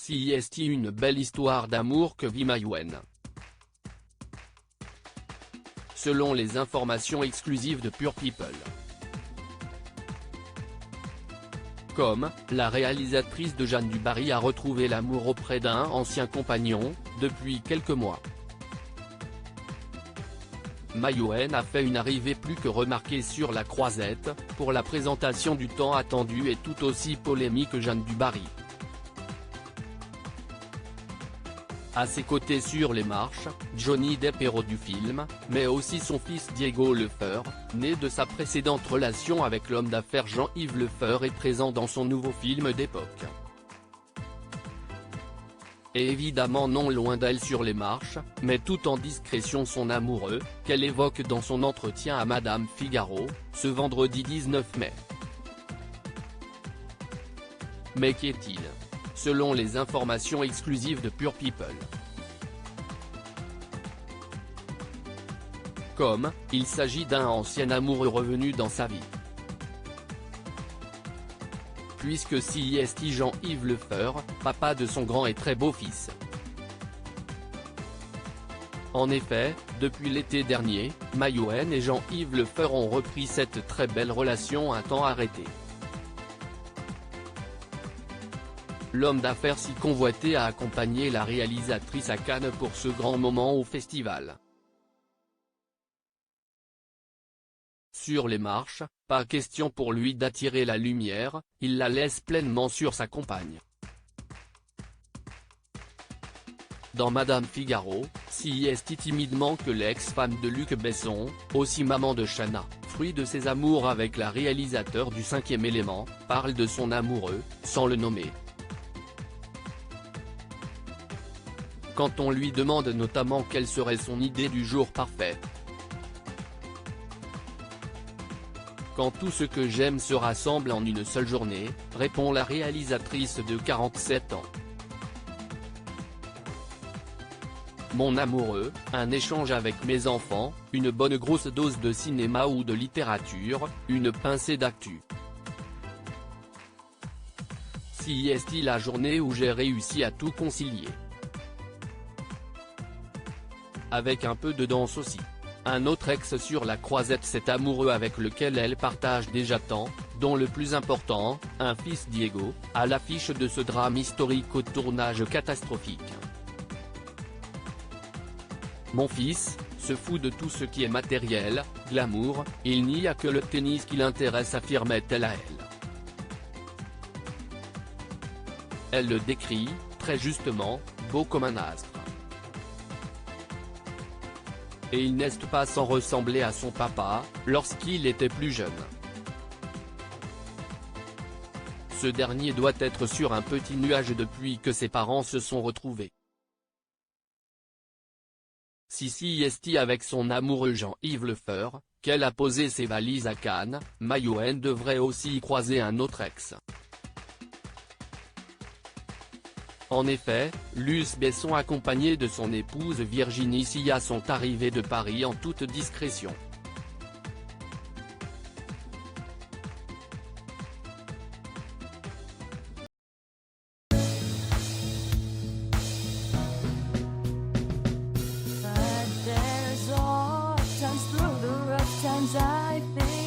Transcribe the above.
Si est une belle histoire d'amour que vit Maïwenn. Selon les informations exclusives de Pure People. Comme, la réalisatrice de Jeanne du Barry a retrouvé l'amour auprès d'un ancien compagnon, depuis quelques mois. Maïwenn a fait une arrivée plus que remarquée sur la Croisette, pour la présentation du tant attendu et tout aussi polémique Jeanne du Barry. À ses côtés sur les marches, Johnny Depp, héros du film, mais aussi son fils Diego Lefeur, né de sa précédente relation avec l'homme d'affaires Jean-Yves Lefeur, est présent dans son nouveau film d'époque. Et évidemment non loin d'elle sur les marches, mais tout en discrétion son amoureux, qu'elle évoque dans son entretien à Madame Figaro, ce vendredi 19 mai. Mais qui est-il ? Selon les informations exclusives de Pure People. Comme, il s'agit d'un ancien amoureux revenu dans sa vie. Puisque si est Jean-Yves Lefeur, papa de son grand et très beau fils. En effet, depuis l'été dernier, Maïwenn et Jean-Yves Lefeur ont repris cette très belle relation un temps arrêtée. L'homme d'affaires si convoité a accompagné la réalisatrice à Cannes pour ce grand moment au festival. Sur les marches, pas question pour lui d'attirer la lumière, il la laisse pleinement sur sa compagne. Dans Madame Figaro, si est timidement que l'ex-femme de Luc Besson, aussi maman de Shanna, fruit de ses amours avec la réalisateur du 5e élément, parle de son amoureux, sans le nommer. Quand on lui demande notamment quelle serait son idée du jour parfait. Quand tout ce que j'aime se rassemble en une seule journée, répond la réalisatrice de 47 ans. Mon amoureux, un échange avec mes enfants, une bonne grosse dose de cinéma ou de littérature, une pincée d'actu. Si est la journée où j'ai réussi à tout concilier. Avec un peu de danse aussi. Un autre ex sur la Croisette, cet amoureux avec lequel elle partage déjà tant, dont le plus important, un fils Diego, à l'affiche de ce drame historique au tournage catastrophique. Mon fils, se fout de tout ce qui est matériel, glamour, il n'y a que le tennis qui l'intéresse, affirmait-elle à elle. Elle le décrit, très justement, beau comme un astre. Et il n'est pas sans ressembler à son papa, lorsqu'il était plus jeune. Ce dernier doit être sur un petit nuage depuis que ses parents se sont retrouvés. Si est avec son amoureux Jean-Yves Lefeur, qu'elle a posé ses valises à Cannes, Maïwenn devrait aussi y croiser un autre ex. En effet, Luc Besson accompagné de son épouse Virginie Sia sont arrivés de Paris en toute discrétion. But there's all times through the rough times I think